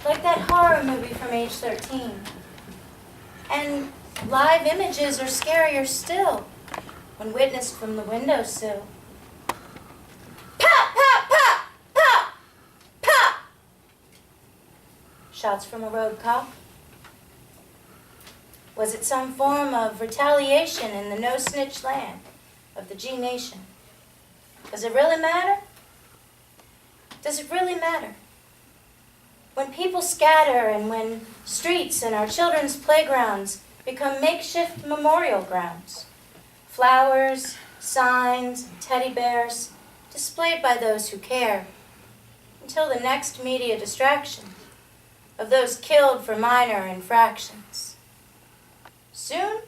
that horror movie from age 13. And live images are scarier still when witnessed from the windowsill. Pop, pop, pop, pop, pop! Shots from a road cop. Was it some form of retaliation in the no-snitch land of the G Nation? Does it really matter? Does it really matter? When people scatter and when streets and our children's playgrounds become makeshift memorial grounds, flowers, signs, teddy bears, displayed by those who care, until the next media distraction of those killed for minor infractions. Soon,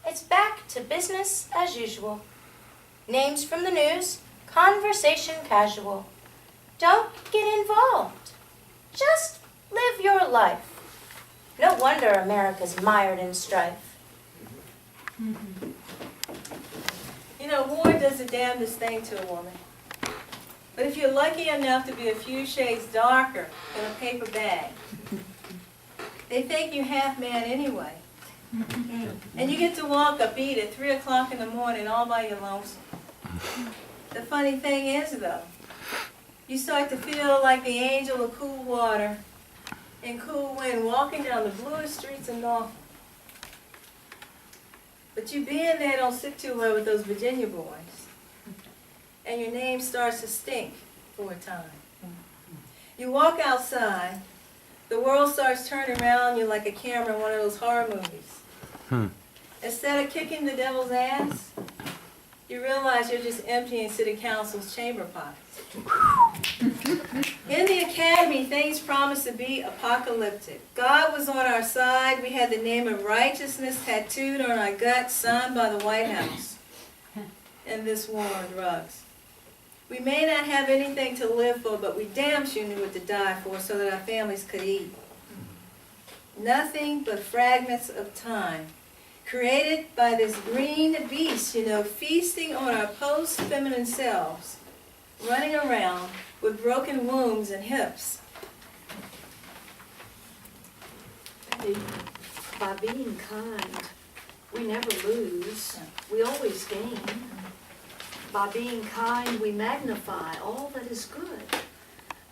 it's back to business as usual. Names from the news, conversation casual. Don't get involved. Just live your life. No wonder America's mired in strife. War does the damnedest thing to a woman. But if you're lucky enough to be a few shades darker than a paper bag, they think you half man anyway. And you get to walk a beat at 3 o'clock in the morning all by your lonesome. The funny thing is, though, you start to feel like the angel of cool water and cool wind walking down the bluest streets of Norfolk. But you being there don't sit too well with those Virginia boys. And your name starts to stink for a time. You walk outside, the world starts turning around you like a camera in one of those horror movies. Instead of kicking the devil's ass, you realize you're just emptying city council's chamber pots. In the academy, things promised to be apocalyptic. God was on our side. We had the name of righteousness tattooed on our guts, signed by the White House in this war on drugs. We may not have anything to live for, but we damn sure knew what to die for so that our families could eat. Nothing but fragments of time, created by this green beast, feasting on our post-feminine selves, running around with broken wombs and hips. By being kind, we never lose, we always gain. By being kind, we magnify all that is good.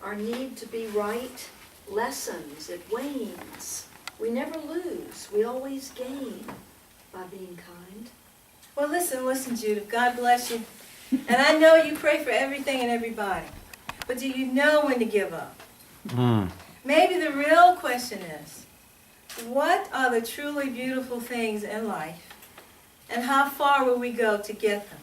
Our need to be right lessens, it wanes. We never lose, we always gain by being kind. Well, listen, Judith, God bless you. And I know you pray for everything and everybody. But do you know when to give up? Maybe the real question is, what are the truly beautiful things in life? And how far will we go to get them?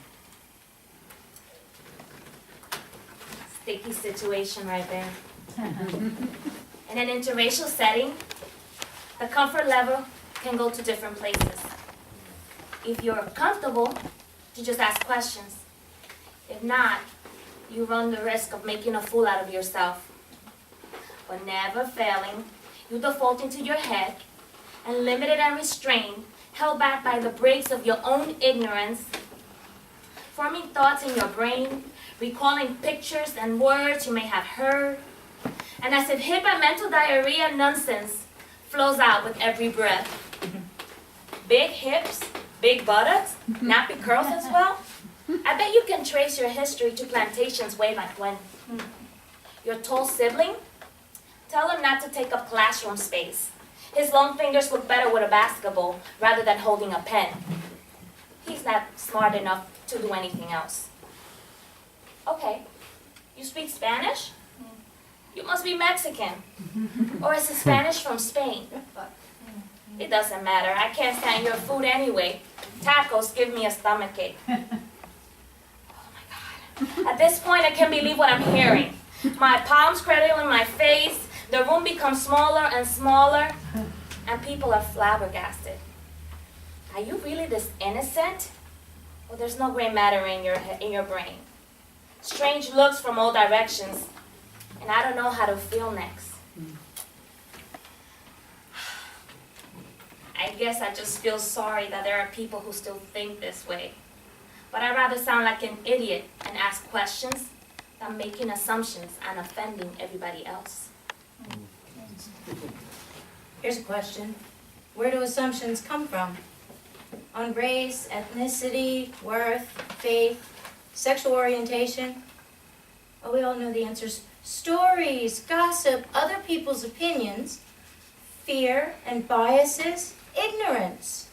Sticky situation right there. In an interracial setting, the comfort level can go to different places. If you're comfortable, you just ask questions. If not, you run the risk of making a fool out of yourself. But never failing, you default into your head, and limited and restrained, held back by the brakes of your own ignorance, forming thoughts in your brain, recalling pictures and words you may have heard, and as if hit by mental diarrhea nonsense flows out with every breath. Big hips Big buttocks? Nappy curls as well? I bet you can trace your history to plantations way back when. Your tall sibling? Tell him not to take up classroom space. His long fingers look better with a basketball rather than holding a pen. He's not smart enough to do anything else. Okay, you speak Spanish? You must be Mexican. Or is it Spanish from Spain? It doesn't matter. I can't stand your food anyway. Tacos give me a stomachache. Oh my God. At this point, I can't believe what I'm hearing. My palms cradle in my face. The room becomes smaller and smaller. And people are flabbergasted. Are you really this innocent? Well, there's no gray matter in your brain. Strange looks from all directions. And I don't know how to feel next. I guess I just feel sorry that there are people who still think this way. But I'd rather sound like an idiot and ask questions than making assumptions and offending everybody else. Here's a question. Where do assumptions come from? On race, ethnicity, worth, faith, sexual orientation? Oh, we all know the answers. Stories, gossip, other people's opinions, fear and biases, ignorance.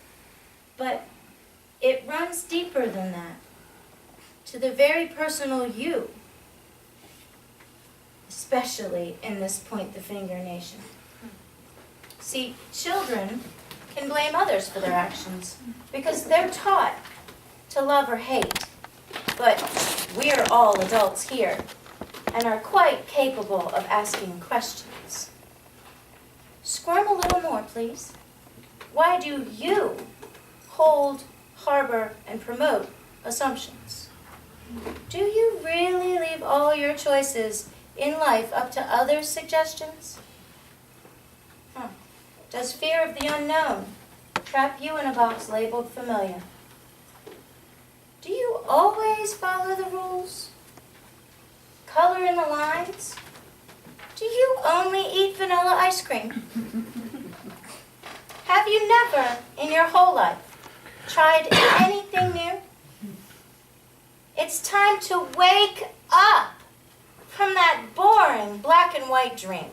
But it runs deeper than that, to the very personal you, especially in this point the finger nation. See, children can blame others for their actions because they're taught to love or hate. But we're all adults here and are quite capable of asking questions. Squirm a little more, please. Why do you hold, harbor, and promote assumptions? Do you really leave all your choices in life up to others' suggestions? Does fear of the unknown trap you in a box labeled familiar? Do you always follow the rules? Color in the lines? Do you only eat vanilla ice cream? Have you never, in your whole life, tried anything new? It's time to wake up from that boring black and white dream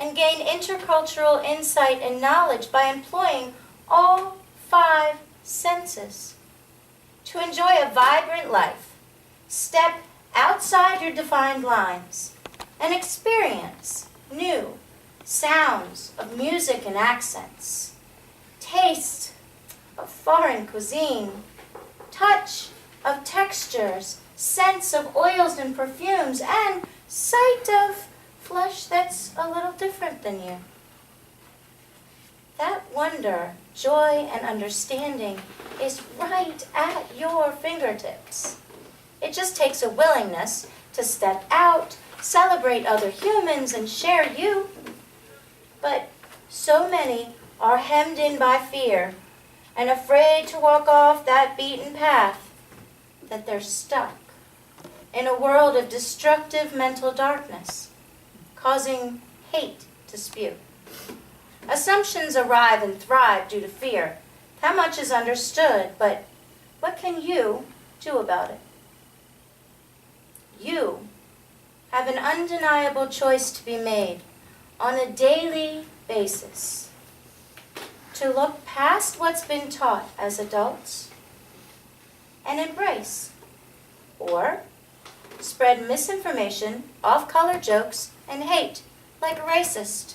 and gain intercultural insight and knowledge by employing all 5 senses. To enjoy a vibrant life, step outside your defined lines and experience new sounds of music and accents, taste of foreign cuisine, touch of textures, scents of oils and perfumes, and sight of flesh that's a little different than you. That wonder, joy, and understanding is right at your fingertips. It just takes a willingness to step out, celebrate other humans, and share you. But so many are hemmed in by fear and afraid to walk off that beaten path that they're stuck in a world of destructive mental darkness, causing hate to spew. Assumptions arrive and thrive due to fear. That much is understood, but what can you do about it? You have an undeniable choice to be made on a daily basis to look past what's been taught as adults and embrace, or spread misinformation, off-color jokes, and hate like a racist.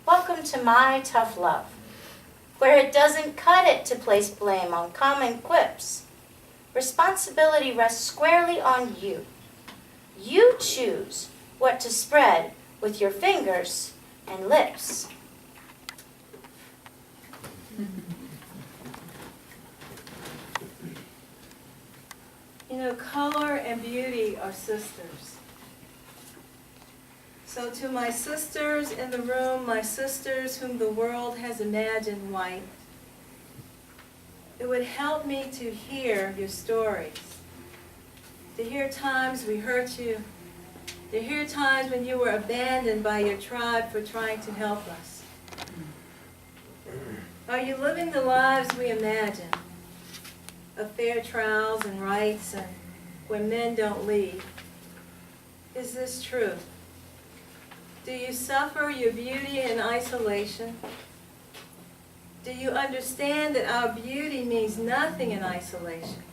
Welcome to my tough love, where it doesn't cut it to place blame on common quips. Responsibility rests squarely on you. You choose what to spread with your fingers and lips. You know, color and beauty are sisters. So to my sisters in the room, my sisters whom the world has imagined white, it would help me to hear your stories, to hear times we hurt you, to hear times when you were abandoned by your tribe for trying to help us. Are you living the lives we imagine? Of fair trials and rights and where men don't lead? Is this true? Do you suffer your beauty in isolation? Do you understand that our beauty means nothing in isolation?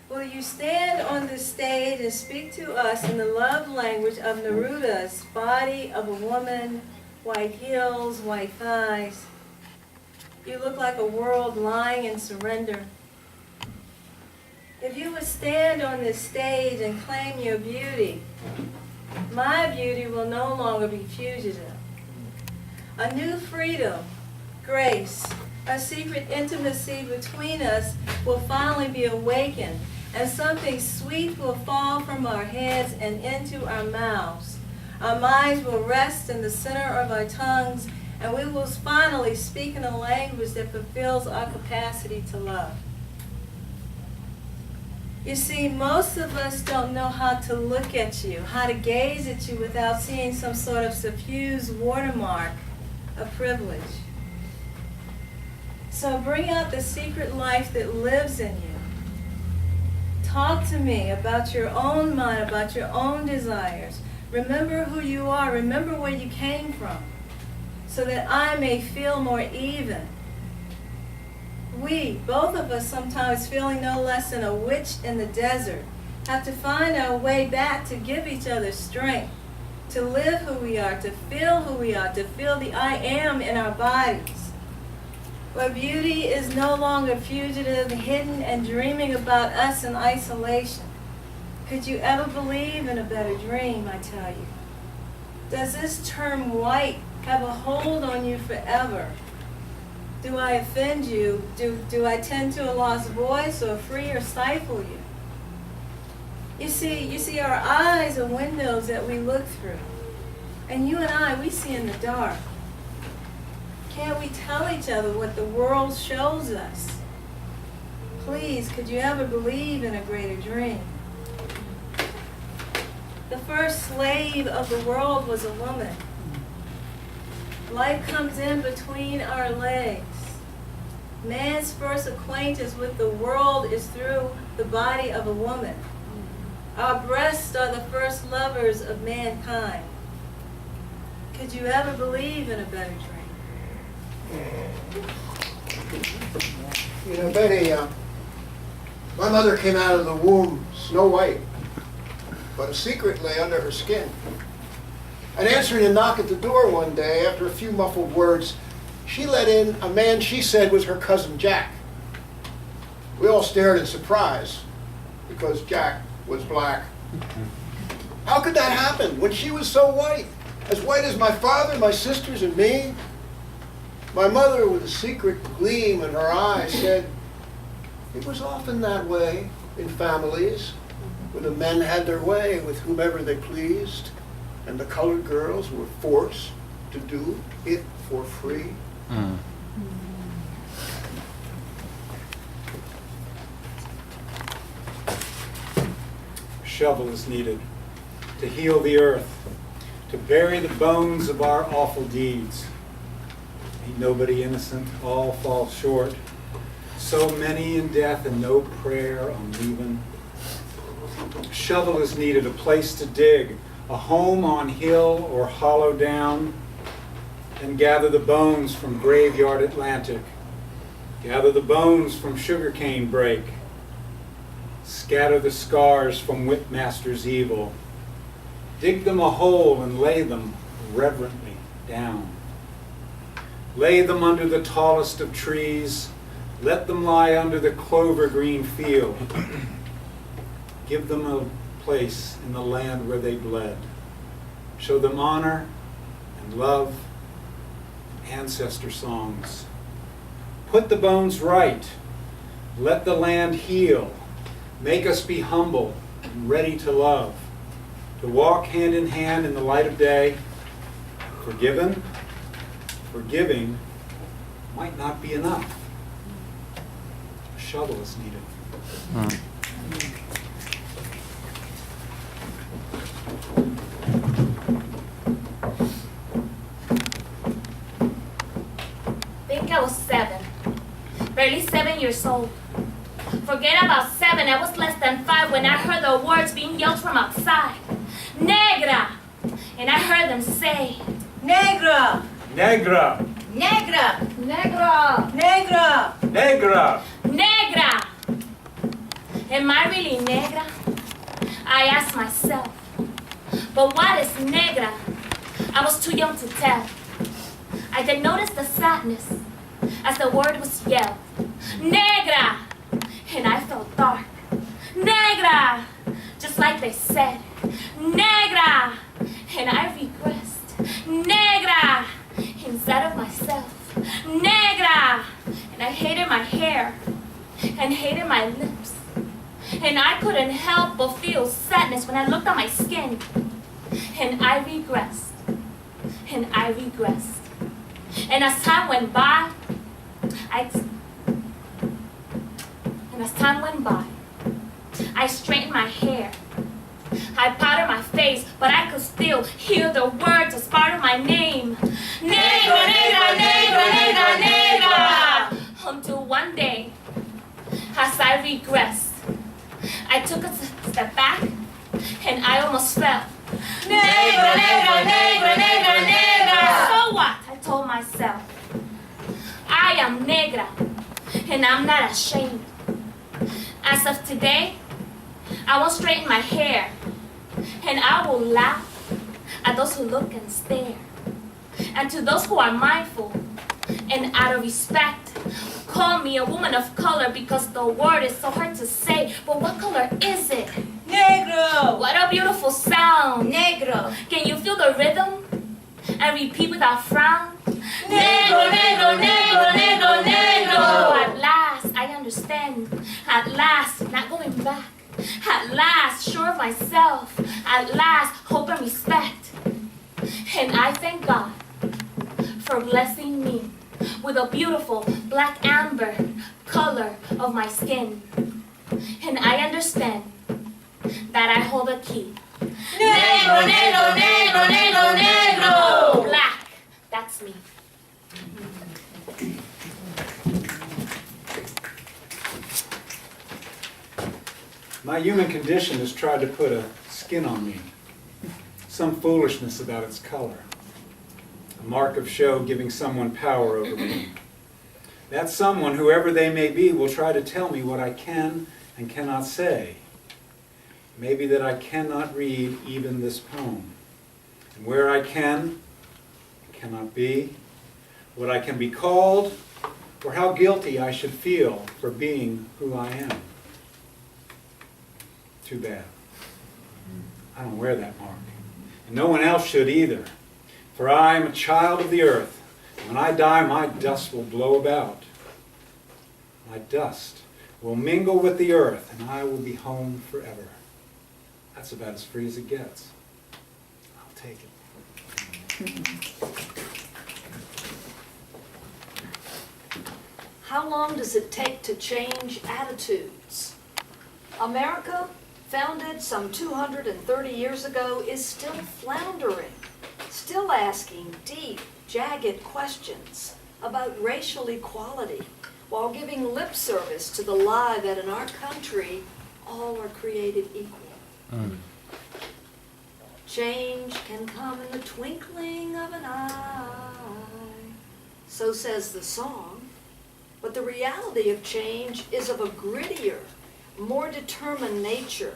Will you stand on this stage and speak to us in the love language of Neruda's body of a woman, white heels, white thighs? You look like a world lying in surrender. If you would stand on this stage and claim your beauty, my beauty will no longer be fugitive. A new freedom, grace, a secret intimacy between us will finally be awakened, and something sweet will fall from our heads and into our mouths. Our minds will rest in the center of our tongues, and we will finally speak in a language that fulfills our capacity to love. You see, most of us don't know how to look at you, how to gaze at you without seeing some sort of suffused watermark of privilege. So bring out the secret life that lives in you. Talk to me about your own mind, about your own desires. Remember who you are. Remember where you came from, so that I may feel more even. We, both of us, sometimes feeling no less than a witch in the desert, have to find our way back to give each other strength, to live who we are, to feel who we are, to feel the I am in our bodies. Where beauty is no longer fugitive, hidden, and dreaming about us in isolation. Could you ever believe in a better dream, I tell you? Does this term white have a hold on you forever? Do I offend you? Do I tend to a lost voice or free or stifle you? You see, our eyes are windows that we look through. And you and I, we see in the dark. Can't we tell each other what the world shows us? Please, could you ever believe in a greater dream? The first slave of the world was a woman. Life comes in between our legs. Man's first acquaintance with the world is through the body of a woman. Our breasts are the first lovers of mankind. Could you ever believe in a better dream? You know, Betty, my mother came out of the womb snow white, but a secret lay under her skin. And answering a knock at the door one day, after a few muffled words, she let in a man she said was her cousin Jack. We all stared in surprise, because Jack was black. How could that happen when she was so white? As white as my father, my sisters, and me? My mother, with a secret gleam in her eye, said, it was often that way in families, when the men had their way with whomever they pleased, and the colored girls were forced to do it for free. A shovel is needed to heal the earth, to bury the bones of our awful deeds. Ain't nobody innocent, all fall short. So many in death and no prayer on leaving. A shovel is needed, a place to dig, a home on hill or hollow down, and gather the bones from graveyard Atlantic, gather the bones from sugarcane break, scatter the scars from whipmaster's evil, dig them a hole and lay them reverently down. Lay them under the tallest of trees, let them lie under the clover green field. Give them a place in the land where they bled. Show them honor and love and ancestor songs. Put the bones right. Let the land heal. Make us be humble and ready to love. To walk hand in hand in the light of day. Forgiven, forgiving might not be enough. A shovel is needed. barely 7 years old. Forget about 7, I was less than 5 when I heard the words being yelled from outside. Negra! And I heard them say, Negra! Negra! Negra! Negra! Negra! Negra! Negra! Am I really negra? I asked myself. But what is negra? I was too young to tell. I did notice the sadness as the word was yelled. Negra! And I felt dark. Negra! Just like they said. Negra! And I regressed. Negra! Inside of myself. Negra! And I hated my hair. And hated my lips. And I couldn't help but feel sadness when I looked at my skin. And I regressed. And I regressed. And as time went by, I straightened my hair. I powdered my face, but I could still hear the words as part of my name. Negra, negra, negra, negra, negra. Until one day, as I regressed, I took a step back, and I almost fell. Negra, negra, negra, negra, negra. So what? I told myself. I am negra, and I'm not ashamed. As of today, I will straighten my hair, and I will laugh at those who look and stare, and to those who are mindful, and out of respect, call me a woman of color because the word is so hard to say, but what color is it? Negro! What a beautiful sound. Negro! Can you feel the rhythm? And repeat without frown. Negro, negro, negro, negro, negro! At last, I understand. At last, not going back. At last, sure of myself. At last, hope and respect. And I thank God for blessing me with a beautiful black amber color of my skin. And I understand that I hold a key. Negro, negro, negro, negro, negro! Black, that's me. My human condition has tried to put a skin on me, some foolishness about its color, a mark of show giving someone power over me. That someone, whoever they may be, will try to tell me what I can and cannot say. Maybe that I cannot read even this poem, and where I can and cannot be, what I can be called, or how guilty I should feel for being who I am. Too bad. I don't wear that mark. And no one else should either. For I am a child of the earth. When I die, my dust will blow about. My dust will mingle with the earth, and I will be home forever. That's about as free as it gets. I'll take it. How long does it take to change attitudes? America, founded some 230 years ago, is still floundering, still asking deep, jagged questions about racial equality, while giving lip service to the lie that in our country, all are created equal. Change can come in the twinkling of an eye, so says the song, but the reality of change is of a grittier, more determined nature.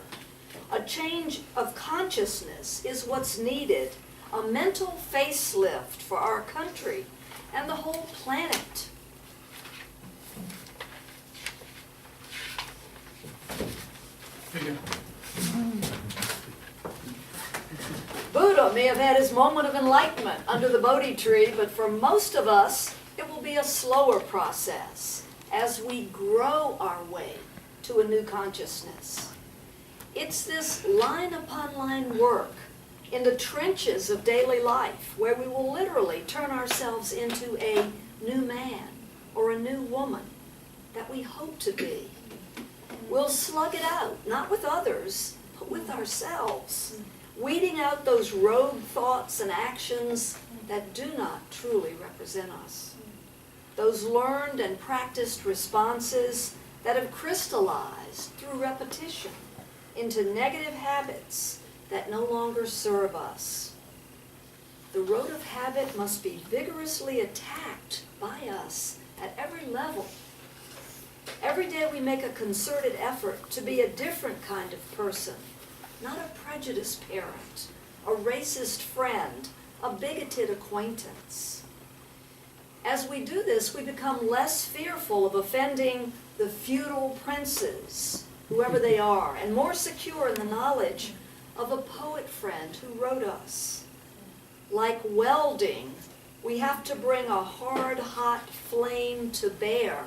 A change of consciousness is what's needed, a mental facelift for our country and the whole planet. Buddha may have had his moment of enlightenment under the Bodhi tree, but for most of us, it will be a slower process as we grow our way to a new consciousness. It's this line upon line work in the trenches of daily life where we will literally turn ourselves into a new man or a new woman that we hope to be. We'll slug it out, not with others, but with ourselves, weeding out those rogue thoughts and actions that do not truly represent us. those learned and practiced responses that have crystallized through repetition into negative habits that no longer serve us. The road of habit must be vigorously attacked by us at every level. Every day we make a concerted effort to be a different kind of person, not a prejudiced parent, a racist friend, a bigoted acquaintance. As we do this, we become less fearful of offending the feudal princes, whoever they are, and more secure in the knowledge of a poet friend who wrote us. Like welding, we have to bring a hard, hot flame to bear,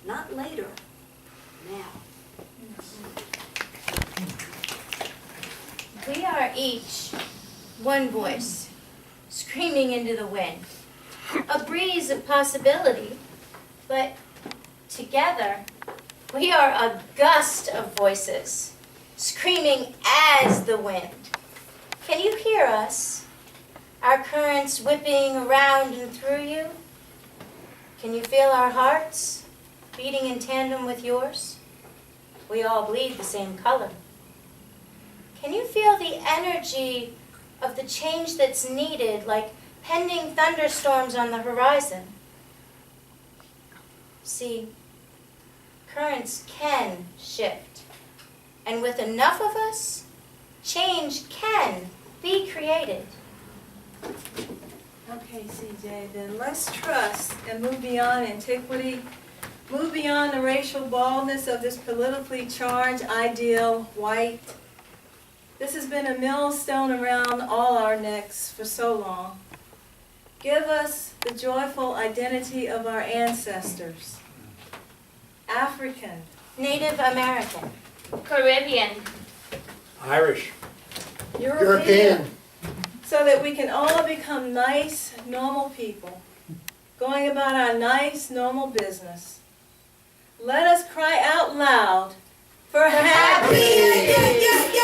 not later, now. We are each one voice, screaming into the wind. A breeze of possibility, but together we are a gust of voices, screaming as the wind. Can you hear us? Our currents whipping around and through you? Can you feel our hearts beating in tandem with yours? We all bleed the same color. Can you feel the energy of the change that's needed, like pending thunderstorms on the horizon? See, currents can shift, and with enough of us, change can be created. Okay, CJ, then let's trust and move beyond antiquity, move beyond the racial baldness of this politically charged ideal white. This has been a millstone around all our necks for so long. Give us the joyful identity of our ancestors. African, Native American, Caribbean, Irish, European. so that we can all become nice, normal people, going about our nice, normal business. Let us cry out loud for happy